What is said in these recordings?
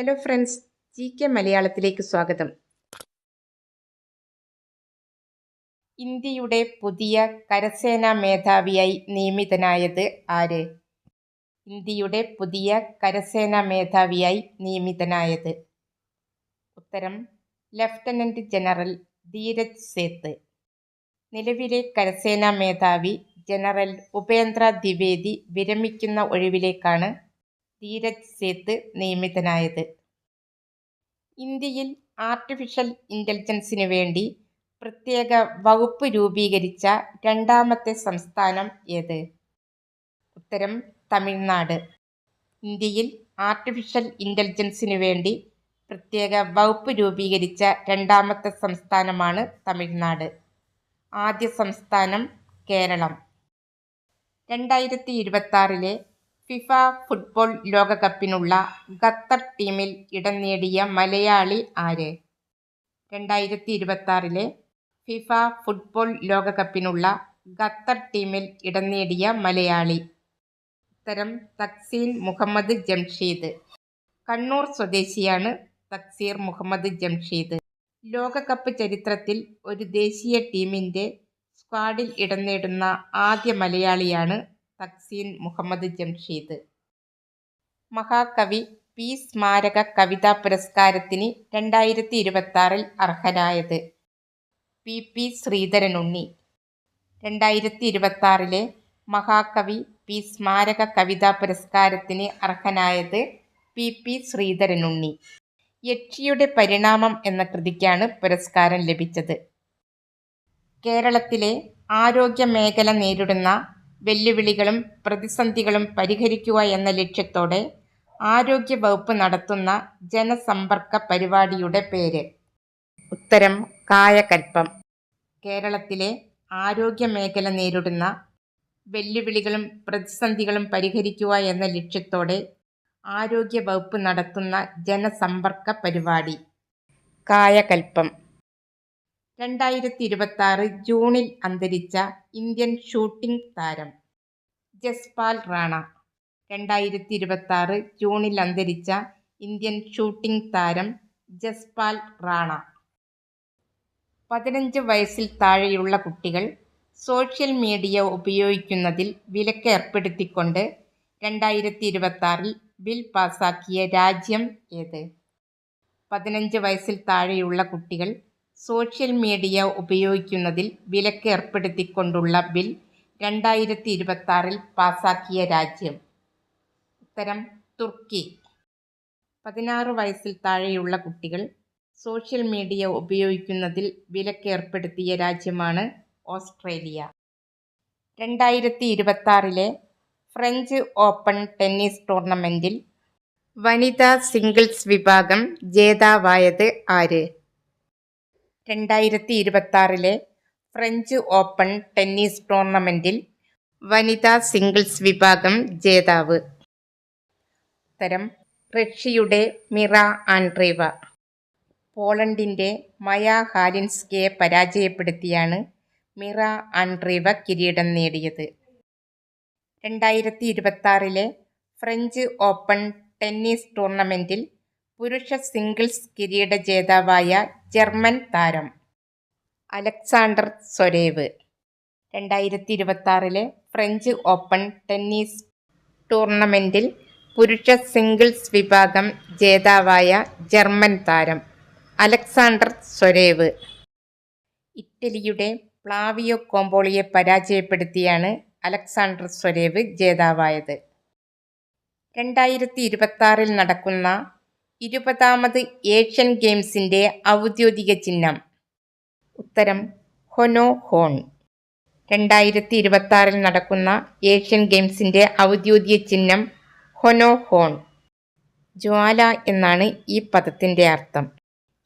Hello friends, GK മലയാളത്തിലേക്ക് സ്വാഗതം. ഇന്ത്യയുടെ പുതിയ കരസേനാ മേധാവിയായി നിയമിതനായത് ആര്? ഇന്ത്യയുടെ പുതിയ കരസേനാ മേധാവിയായി നിയമിതനായത്. ഉത്തരം ലഫ്റ്റനന്റ് ജനറൽ ധീരജ് സേത്ത്. നിലവിലെ കരസേനാ മേധാവി ജനറൽ ഉപേന്ദ്ര ദ്വിവേദി വിരമിക്കുന്ന ഒഴിവിലേക്കാണ് ധീരജ് സേത്ത് നിയമിതനായത്. ഇന്ത്യയിൽ ആർട്ടിഫിഷ്യൽ ഇന്റലിജൻസിനു വേണ്ടി പ്രത്യേക വകുപ്പ് രൂപീകരിച്ച രണ്ടാമത്തെ സംസ്ഥാനം ഏത്? ഉത്തരം തമിഴ്നാട്. ഇന്ത്യയിൽ ആർട്ടിഫിഷ്യൽ ഇന്റലിജൻസിനു വേണ്ടി പ്രത്യേക വകുപ്പ് രൂപീകരിച്ച രണ്ടാമത്തെ സംസ്ഥാനമാണ് തമിഴ്നാട്. ആദ്യ സംസ്ഥാനം കേരളം. 2026 ഫിഫ ഫുട്ബോൾ ലോകകപ്പിനുള്ള ഖത്തർ ടീമിൽ ഇടം നേടിയ മലയാളി ആര്? 2026 ഫിഫ ഫുട്ബോൾ ലോകകപ്പിനുള്ള ഖത്തർ ടീമിൽ ഇടം നേടിയ മലയാളി. ഉത്തരം തക്സീർ മുഹമ്മദ് ജംഷീദ്. കണ്ണൂർ സ്വദേശിയാണ് തക്സീർ മുഹമ്മദ് ജംഷീദ്. ലോകകപ്പ് ചരിത്രത്തിൽ ഒരു ദേശീയ ടീമിന്റെ സ്ക്വാഡിൽ ഇടം നേടുന്ന ആദ്യ മലയാളിയാണ് തക്സീർ മുഹമ്മദ് ജംഷീദ്. മഹാകവി പി സ്മാരക കവിതാ പുരസ്കാരത്തിന് 2026 അർഹനായത് PP ശ്രീധരനുണ്ണി. 2026 മഹാകവി പി സ്മാരക കവിതാ പുരസ്കാരത്തിന് അർഹനായത് PP ശ്രീധരനുണ്ണി. യക്ഷിയുടെ പരിണാമം എന്ന കൃതിക്കാണ് പുരസ്കാരം ലഭിച്ചത്. കേരളത്തിലെ ആരോഗ്യ മേഖല നേരിടുന്ന വെല്ലുവിളികളും പ്രതിസന്ധികളും പരിഹരിക്കുക എന്ന ലക്ഷ്യത്തോടെ ആരോഗ്യ വകുപ്പ് നടത്തുന്ന ജനസമ്പർക്ക പരിപാടിയുടെ പേര്? ഉത്തരം കായകൽപ്പം. കേരളത്തിലെ ആരോഗ്യ മേഖല നേരിടുന്ന വെല്ലുവിളികളും പ്രതിസന്ധികളും പരിഹരിക്കുക എന്ന ലക്ഷ്യത്തോടെ ആരോഗ്യ വകുപ്പ് നടത്തുന്ന ജനസമ്പർക്ക പരിപാടി കായകൽപ്പം. 2026 ജൂണിൽ അന്തരിച്ച ഇന്ത്യൻ ഷൂട്ടിംഗ് താരം ജസ്പാൽ റാണ. 2026 ജൂണിൽ അന്തരിച്ച ഇന്ത്യൻ ഷൂട്ടിംഗ് താരം ജസ്പാൽ റാണ. 15 വയസ്സിൽ താഴെയുള്ള കുട്ടികൾ സോഷ്യൽ മീഡിയ ഉപയോഗിക്കുന്നതിൽ വിലക്ക് ഏർപ്പെടുത്തിക്കൊണ്ട് 2026 ബിൽ പാസാക്കിയ രാജ്യം ഏത്? 15 വയസ്സിൽ താഴെയുള്ള കുട്ടികൾ സോഷ്യൽ മീഡിയ ഉപയോഗിക്കുന്നതിൽ വിലക്ക് ഏർപ്പെടുത്തിക്കൊണ്ടുള്ള ബിൽ 2026 പാസാക്കിയ രാജ്യം? ഉത്തരം തുർക്കി. 16 വയസ്സിൽ താഴെയുള്ള കുട്ടികൾ സോഷ്യൽ മീഡിയ ഉപയോഗിക്കുന്നതിൽ വിലക്ക് ഏർപ്പെടുത്തിയ രാജ്യമാണ് ഓസ്ട്രേലിയ. 2026 ഫ്രഞ്ച് ഓപ്പൺ ടെന്നീസ് ടൂർണമെന്റിൽ വനിതാ സിംഗിൾസ് വിഭാഗം ജേതാവായത് ആര്? 2026 ഫ്രഞ്ച് ഓപ്പൺ ടെന്നീസ് ടൂർണമെന്റിൽ വനിതാ സിംഗിൾസ് വിഭാഗം ജേതാവ്? ഉത്തരം റഷ്യയുടെ മിറ ആൻഡ്രീവ. പോളണ്ടിന്റെ മയ ഹാലിൻസ്കിയെ പരാജയപ്പെടുത്തിയാണ് മിറ ആൻഡ്രീവ കിരീടം നേടിയത്. 2026 ഫ്രഞ്ച് ഓപ്പൺ ടെന്നീസ് ടൂർണമെന്റിൽ പുരുഷ സിംഗിൾസ് കിരീട ജേതാവായ ജർമ്മൻ താരം Alexander Zverev. 2026 French open tennis ടൂർണമെന്റിൽ പുരുഷ സിംഗിൾസ് വിഭാഗം ജേതാവായ ജർമ്മൻ താരം അലക്സാണ്ടർ സ്വരേവ്. ഇറ്റലിയുടെ ഫ്ലാവിയോ കോംബോളിയെ പരാജയപ്പെടുത്തിയാണ് അലക്സാണ്ടർ സ്വരേവ് ജേതാവായത്. 2026 നടക്കുന്ന 20ാമത് ഏഷ്യൻ ഗെയിംസിന്റെ ഔദ്യോഗിക ചിഹ്നം? ഉത്തരം ഹൊനോ ഹോൺ. 2026 നടക്കുന്ന ഏഷ്യൻ ഗെയിംസിന്റെ ഔദ്യോഗിക ചിഹ്നം ഹൊനോ ഹോൺ. ജ്വാല എന്നാണ് ഈ പദത്തിന്റെ അർത്ഥം.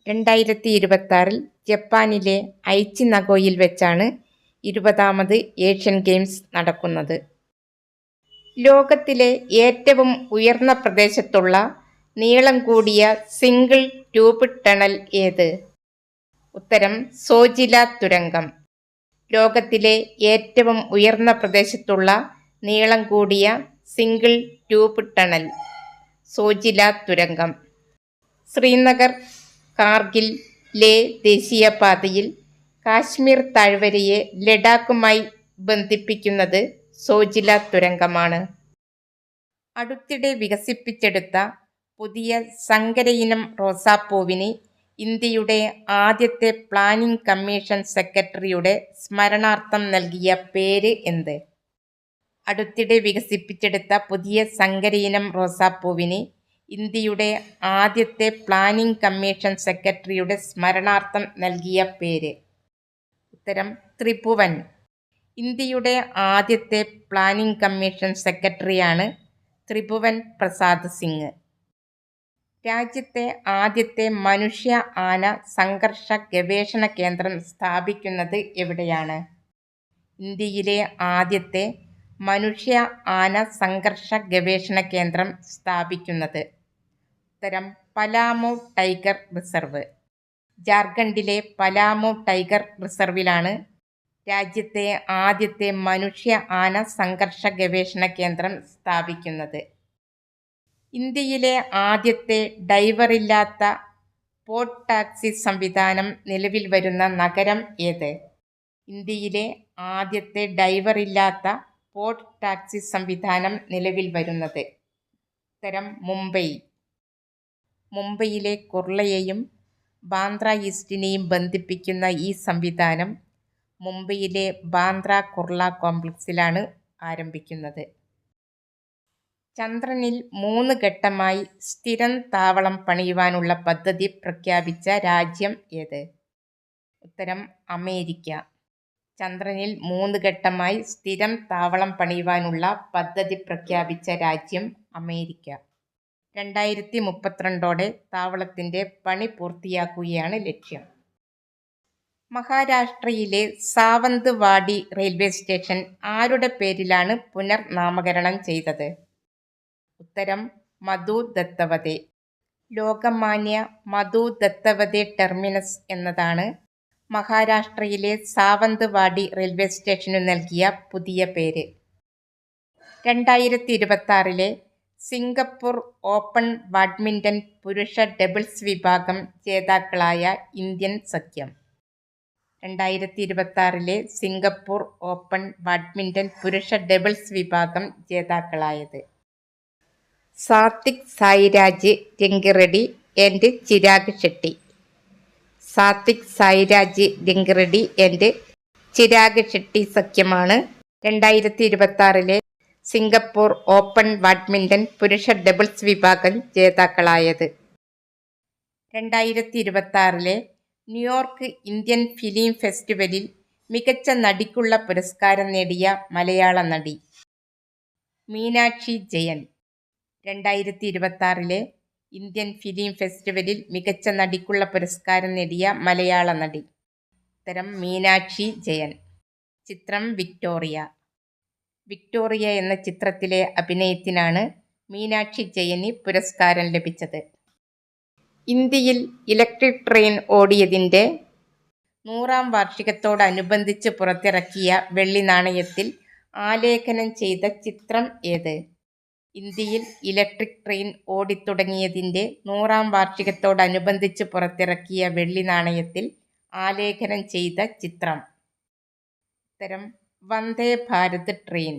2026 ജപ്പാനിലെ ഐച്ചി നഗോയിൽ വെച്ചാണ് 20ാമത് ഏഷ്യൻ ഗെയിംസ് നടക്കുന്നത്. ലോകത്തിലെ ഏറ്റവും ഉയർന്ന പ്രദേശത്തുള്ള നീളം കൂടിയ സിംഗിൾ ട്യൂബ് ടണൽ ഏത്? ഉത്തരം സോജില തുരങ്കം. ലോകത്തിലെ ഏറ്റവും ഉയർന്ന പ്രദേശത്തുള്ള നീളം കൂടിയ സിംഗിൾ ട്യൂബ് ടണൽ സോജില തുരങ്കം. ശ്രീനഗർ കാർഗിൽ ലേ ദേശീയപാതയിൽ കാശ്മീർ താഴ്വരയെ ലഡാക്കുമായി ബന്ധിപ്പിക്കുന്നത് സോജില തുരങ്കമാണ്. അടുത്തിടെ വികസിപ്പിച്ചെടുത്ത പുതിയ സങ്കരയിനം റോസാപ്പൂവിന് ഇന്ത്യയുടെ ആദ്യത്തെ പ്ലാനിംഗ് കമ്മീഷൻ സെക്രട്ടറിയുടെ സ്മരണാർത്ഥം നൽകിയ പേര് എന്ത്? അടുത്തിടെ വികസിപ്പിച്ചെടുത്ത പുതിയ സങ്കരയിനം റോസാപ്പൂവിന് ഇന്ത്യയുടെ ആദ്യത്തെ പ്ലാനിംഗ് കമ്മീഷൻ സെക്രട്ടറിയുടെ സ്മരണാർത്ഥം നൽകിയ പേര്. ഉത്തരം ത്രിഭുവൻ. ഇന്ത്യയുടെ ആദ്യത്തെ പ്ലാനിംഗ് കമ്മീഷൻ സെക്രട്ടറിയാണ് ത്രിഭുവൻ പ്രസാദ് സിംഗ്. രാജ്യത്തെ ആദ്യത്തെ മനുഷ്യ ആന സംഘർഷ ഗവേഷണ കേന്ദ്രം സ്ഥാപിക്കുന്നത് എവിടെയാണ്? ഇന്ത്യയിലെ ആദ്യത്തെ മനുഷ്യ ആന സംഘർഷ ഗവേഷണ കേന്ദ്രം സ്ഥാപിക്കുന്നത്. ഉത്തരം പലാമു ടൈഗർ റിസർവ്. ജാർഖണ്ഡിലെ പലാമു ടൈഗർ റിസർവിലാണ് രാജ്യത്തെ ആദ്യത്തെ മനുഷ്യ ആന സംഘർഷ ഗവേഷണ കേന്ദ്രം സ്ഥാപിക്കുന്നത്. ഇന്ത്യയിലെ ആദ്യത്തെ ഡ്രൈവറില്ലാത്ത പോഡ് ടാക്സി സംവിധാനം നിലവിൽ വരുന്ന നഗരം ഏത്? ഇന്ത്യയിലെ ആദ്യത്തെ ഡ്രൈവറില്ലാത്ത പോഡ് ടാക്സി സംവിധാനം നിലവിൽ വരുന്നത്. ഉത്തരം മുംബൈ. മുംബൈയിലെ കുർളയെയും ബാന്ദ്ര ഈസ്റ്റിനെയും ബന്ധിപ്പിക്കുന്ന ഈ സംവിധാനം മുംബൈയിലെ ബാന്ദ്ര കുർള കോംപ്ലക്സിലാണ് ആരംഭിക്കുന്നത്. ചന്ദ്രനിൽ 3 ഘട്ടമായി സ്ഥിരം താവളം പണിയുവാനുള്ള പദ്ധതി പ്രഖ്യാപിച്ച രാജ്യം ഏത്? ഉത്തരം അമേരിക്ക. ചന്ദ്രനിൽ 3 ഘട്ടമായി സ്ഥിരം താവളം പണിയുവാനുള്ള പദ്ധതി പ്രഖ്യാപിച്ച രാജ്യം അമേരിക്ക. 2032ഓടെ താവളത്തിൻ്റെ പണി പൂർത്തിയാക്കുകയാണ് ലക്ഷ്യം. മഹാരാഷ്ട്രയിലെ സാവന്ത് വാടി റെയിൽവേ സ്റ്റേഷൻ ആരുടെ പേരിലാണ് പുനർനാമകരണം ചെയ്തത്? ഉത്തരം മധു ദത്തവധെ. ലോകമാന്യ മധു ദത്തവധെ ടെർമിനസ് എന്നതാണ് മഹാരാഷ്ട്രയിലെ സാവന്ത് വാടി റെയിൽവേ സ്റ്റേഷനു നൽകിയ പുതിയ പേര്. 2026 സിംഗപ്പൂർ ഓപ്പൺ ബാഡ്മിൻ്റൺ പുരുഷ ഡബിൾസ് വിഭാഗം ജേതാക്കളായ ഇന്ത്യൻ സഖ്യം. 2026 സിംഗപ്പൂർ ഓപ്പൺ ബാഡ്മിൻ്റൺ പുരുഷ ഡബിൾസ് വിഭാഗം ജേതാക്കളായത് സാത്വിക് സായിരാജ് രംഗിറെഡ്ഡി ആൻഡ് ചിരാഗ് ഷെട്ടി. സാത്വിക് സായിരാജ് രംഗിറെഡ്ഡി ആൻഡ് ചിരാഗ് ഷെട്ടി സഖ്യമാണ് 2026 സിംഗപ്പൂർ ഓപ്പൺ ബാഡ്മിൻ്റൺ പുരുഷ ഡബിൾസ് വിഭാഗം ജേതാക്കളായത്. 2026 ന്യൂയോർക്ക് ഇന്ത്യൻ ഫിലിം ഫെസ്റ്റിവലിൽ മികച്ച നടിക്കുള്ള പുരസ്കാരം നേടിയ മലയാള നടി മീനാക്ഷി ജയൻ. 2026 ഇന്ത്യൻ ഫിലിം ഫെസ്റ്റിവലിൽ മികച്ച നടിക്കുള്ള പുരസ്കാരം നേടിയ മലയാള നടി. ഉത്തരം മീനാക്ഷി ജയൻ. ചിത്രം വിക്ടോറിയ. വിക്ടോറിയ എന്ന ചിത്രത്തിലെ അഭിനയത്തിനാണ് മീനാക്ഷി ജയന് പുരസ്കാരം ലഭിച്ചത്. ഇന്ത്യയിൽ ഇലക്ട്രിക് ട്രെയിൻ ഓടിയതിൻ്റെ 100ാം വാർഷികത്തോടനുബന്ധിച്ച് പുറത്തിറക്കിയ വെള്ളി നാണയത്തിൽ ആലേഖനം ചെയ്ത ചിത്രം ഏത്? ഇന്ത്യയിൽ ഇലക്ട്രിക് ട്രെയിൻ ഓടിത്തുടങ്ങിയതിൻ്റെ 100ാം വാർഷികത്തോടനുബന്ധിച്ച് പുറത്തിറക്കിയ വെള്ളി നാണയത്തിൽ ആലേഖനം ചെയ്ത ചിത്രം. ഉത്തരം വന്ദേ ഭാരത് ട്രെയിൻ.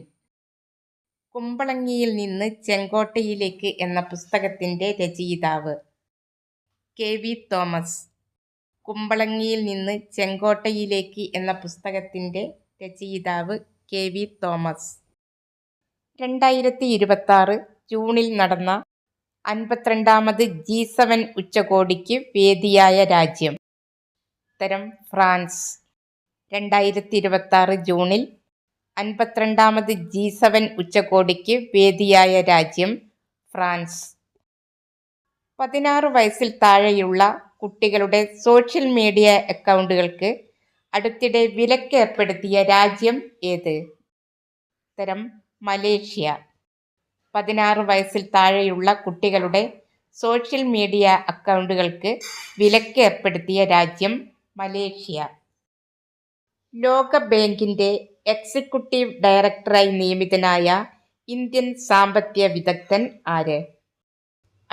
കുമ്പളങ്ങിയിൽ നിന്ന് ചെങ്കോട്ടയിലേക്ക് എന്ന പുസ്തകത്തിൻ്റെ രചയിതാവ് KV തോമസ്. കുമ്പളങ്ങിയിൽ നിന്ന് ചെങ്കോട്ടയിലേക്ക് എന്ന പുസ്തകത്തിൻ്റെ രചയിതാവ് KV തോമസ്. 2026 ജൂണിൽ നടന്ന 52ാമത് G7 ഉച്ചകോടിക്ക് വേദിയായ രാജ്യം. ഉത്തരം ഫ്രാൻസ്. 2026 ജൂണിൽ 52ാമത് G7 ഉച്ചകോടിക്ക് വേദിയായ രാജ്യം ഫ്രാൻസ്. 16 വയസ്സിൽ താഴെയുള്ള കുട്ടികളുടെ സോഷ്യൽ മീഡിയ അക്കൗണ്ടുകൾക്ക് അടുത്തിടെ വിലക്ക് ഏർപ്പെടുത്തിയ രാജ്യം ഏത്? ഉത്തരം മലേഷ്യ. 16 വയസ്സിൽ താഴെയുള്ള കുട്ടികളുടെ സോഷ്യൽ മീഡിയ അക്കൗണ്ടുകൾക്ക് വിലക്ക് ഏർപ്പെടുത്തിയ രാജ്യം മലേഷ്യ. ലോക ബാങ്കിൻ്റെ എക്സിക്യൂട്ടീവ് ഡയറക്ടറായി നിയമിതനായ ഇന്ത്യൻ സാമ്പത്തിക വിദഗ്ധൻ ആര്?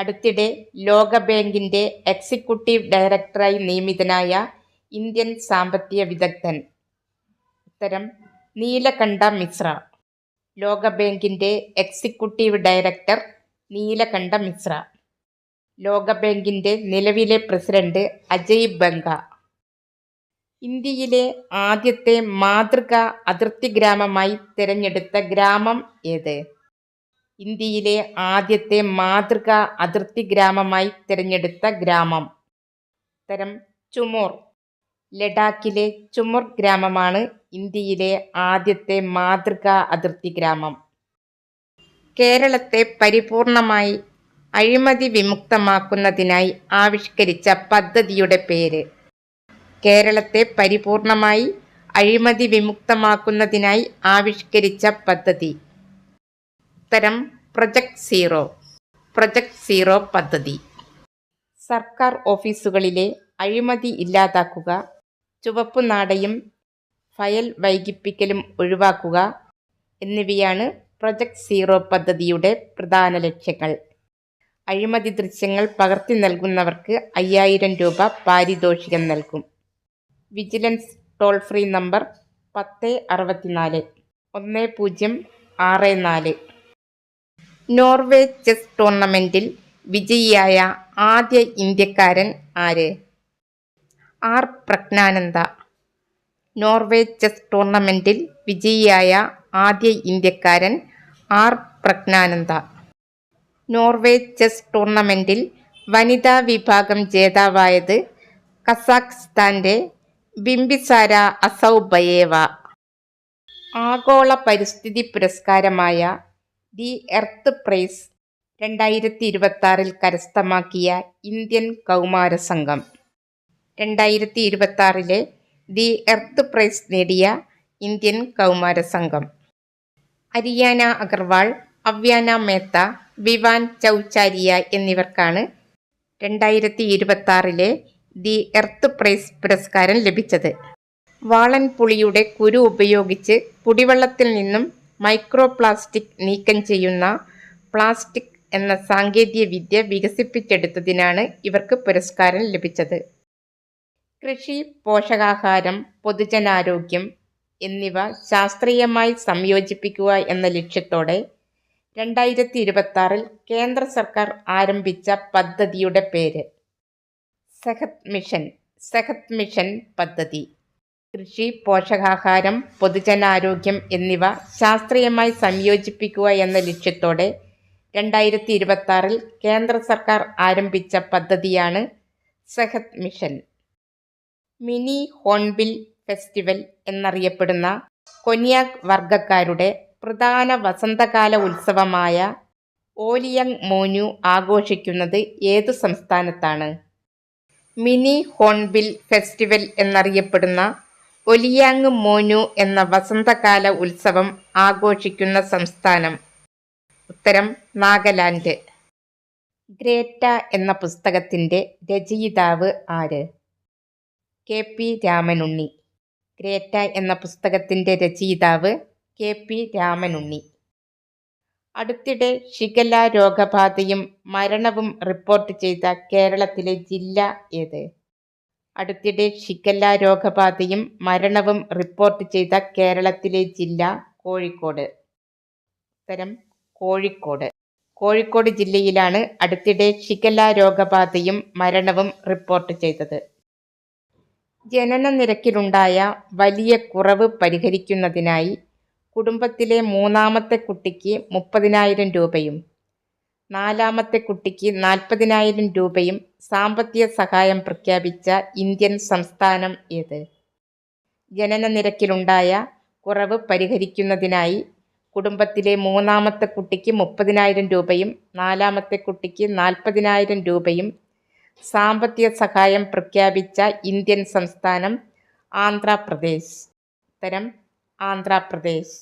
അടുത്തിടെ ലോകബാങ്കിന്റെ എക്സിക്യൂട്ടീവ് ഡയറക്ടറായി നിയമിതനായ ഇന്ത്യൻ സാമ്പത്തിക വിദഗ്ധൻ? ഉത്തരം നീലകണ്ഠ മിശ്ര. ലോകബാങ്കിന്റെ എക്സിക്യൂട്ടീവ് ഡയറക്ടർ നീലകണ്ഠ മിശ്ര. ലോകബാങ്കിന്റെ നിലവിലെ പ്രസിഡന്റ് അജയ് ബംഗ. ഇന്ത്യയിലെ ആദ്യത്തെ മാതൃകാ അതിർത്തി ഗ്രാമമായി തിരഞ്ഞെടുത്ത ഗ്രാമം ഏത്? ഇന്ത്യയിലെ ആദ്യത്തെ മാതൃകാ അതിർത്തി ഗ്രാമമായി തിരഞ്ഞെടുത്ത ഗ്രാമം? ഉത്തരം ചുമോർ. ലഡാക്കിലെ ചുമോർ ഗ്രാമമാണ് ഇന്ത്യയിലെ ആദ്യത്തെ മാതൃകാ അതിർത്തി ഗ്രാമം. കേരളത്തെ പരിപൂർണമായി അഴിമതി വിമുക്തമാക്കുന്നതിനായി ആവിഷ്കരിച്ച പദ്ധതിയുടെ പേര്? കേരളത്തെ പരിപൂർണമായി അഴിമതി വിമുക്തമാക്കുന്നതിനായി ആവിഷ്കരിച്ച പദ്ധതി? ഉത്തരം പ്രൊജക്ട് സീറോ. പ്രൊജക്ട് സീറോ പദ്ധതി. സർക്കാർ ഓഫീസുകളിലെ അഴിമതി ഇല്ലാതാക്കുക, ചുവപ്പുനാടയും ഫയൽ വൈകിപ്പിക്കലും ഒഴിവാക്കുക എന്നിവയാണ് പ്രൊജക്ട് സീറോ പദ്ധതിയുടെ പ്രധാന ലക്ഷ്യങ്ങൾ. അഴിമതി ദൃശ്യങ്ങൾ പകർത്തി നൽകുന്നവർക്ക് 5000 രൂപ പാരിതോഷികം നൽകും. Vigilance toll free number 1064 1064. Norway chess ടൂർണമെന്റിൽ വിജയിയായ ആദ്യ ഇന്ത്യക്കാരൻ ആര്? ആർ പ്രജ്ഞാനന്ദ. നോർവേ ചെസ് ടൂർണമെന്റിൽ വിജയിയായ ആദ്യ ഇന്ത്യക്കാരൻ ആർ പ്രജ്ഞാനന്ദ. നോർവേ ചെസ് ടൂർണമെന്റിൽ വനിതാ വിഭാഗം ജേതാവായത് കസാഖ്സ്ഥാന്റെ ബിംബിസാര അസൗബയേവ. ആഗോള പരിസ്ഥിതി പുരസ്കാരമായ ദി എർത്ത് പ്രൈസ് 2026 കരസ്ഥമാക്കിയ ഇന്ത്യൻ കൗമാര സംഘം? 2026 ദി എർത്ത് പ്രൈസ് നേടിയ ഇന്ത്യൻ കൗമാര സംഘം? അരിയാന അഗർവാൾ, അവ്യാന മേത്ത, വിവാൻ ചൗചാരിയ എന്നിവർക്കാണ് 2026 ദി എർത്ത് പ്രൈസ് പുരസ്കാരം ലഭിച്ചത്. വാളൻപുളിയുടെ കുരു ഉപയോഗിച്ച് കുടിവെള്ളത്തിൽ നിന്നും മൈക്രോ പ്ലാസ്റ്റിക് നീക്കം ചെയ്യുന്ന പ്ലാസ്റ്റിക് എന്ന സാങ്കേതിക വിദ്യ വികസിപ്പിച്ചെടുത്തതിനാണ് ഇവർക്ക് പുരസ്കാരം ലഭിച്ചത്. കൃഷി, പോഷകാഹാരം, പൊതുജനാരോഗ്യം എന്നിവ ശാസ്ത്രീയമായി സംയോജിപ്പിക്കുക എന്ന ലക്ഷ്യത്തോടെ 2026 കേന്ദ്ര സർക്കാർ ആരംഭിച്ച പദ്ധതിയുടെ പേര്? സെഹത് മിഷൻ. സെഹത് മിഷൻ പദ്ധതി. കൃഷി, പോഷകാഹാരം, പൊതുജനാരോഗ്യം എന്നിവ ശാസ്ത്രീയമായി സംയോജിപ്പിക്കുക എന്ന ലക്ഷ്യത്തോടെ 2026 കേന്ദ്ര സർക്കാർ ആരംഭിച്ച പദ്ധതിയാണ് Sehat mission. Mini hornbill festival എന്നറിയപ്പെടുന്ന കൊന്യാക് വർഗക്കാരുടെ പ്രധാന വസന്തകാല ഉത്സവമായ ഓലിയങ് മോനു ആഘോഷിക്കുന്നത് ഏതു സംസ്ഥാനത്താണ്? മിനി ഹോൺബിൽ ഫെസ്റ്റിവൽ എന്നറിയപ്പെടുന്ന ഒലിയാങ് മോനു എന്ന വസന്തകാല ഉത്സവം ആഘോഷിക്കുന്ന സംസ്ഥാനം? ഉത്തരം നാഗാലാൻഡ്. ഗ്രേറ്റ എന്ന പുസ്തകത്തിന്റെ രചയിതാവ് ആര്? K P Ramanunni. ഗ്രേറ്റ എന്ന പുസ്തകത്തിന്റെ രചയിതാവ് കെ പി രാമനുണ്ണി. അടുത്തിടെ ഷിഗല്ല രോഗബാധയും മരണവും റിപ്പോർട്ട് ചെയ്ത കേരളത്തിലെ ജില്ല ഏത്? അടുത്തിടെ ഷിഗല്ല രോഗബാധയും മരണവും റിപ്പോർട്ട് ചെയ്ത കേരളത്തിലെ ജില്ല കോഴിക്കോട്. ഉത്തരം കോഴിക്കോട്. കോഴിക്കോട് ജില്ലയിലാണ് അടുത്തിടെ ഷിഗല്ല രോഗബാധയും മരണവും റിപ്പോർട്ട് ചെയ്തത്. ജനന നിരക്കിലുണ്ടായ വലിയ കുറവ് പരിഹരിക്കുന്നതിനായി കുടുംബത്തിലെ മൂന്നാമത്തെ കുട്ടിക്ക് 30,000 രൂപയും 4ാമത്തെ കുട്ടിക്ക് 40,000 രൂപയും സാമ്പത്തിക സഹായം പ്രഖ്യാപിച്ച ഇന്ത്യൻ സംസ്ഥാനം ഏത്? ജനന നിരക്കിലുണ്ടായ കുറവ് പരിഹരിക്കുന്നതിനായി കുടുംബത്തിലെ മൂന്നാമത്തെ കുട്ടിക്ക് 30,000 രൂപയും 4ാമത്തെ കുട്ടിക്ക് 40,000 രൂപയും സാമ്പത്തിക സഹായം പ്രഖ്യാപിച്ച ഇന്ത്യൻ സംസ്ഥാനം ആന്ധ്രാപ്രദേശ്. ഉത്തരം ആന്ധ്രാപ്രദേശ്.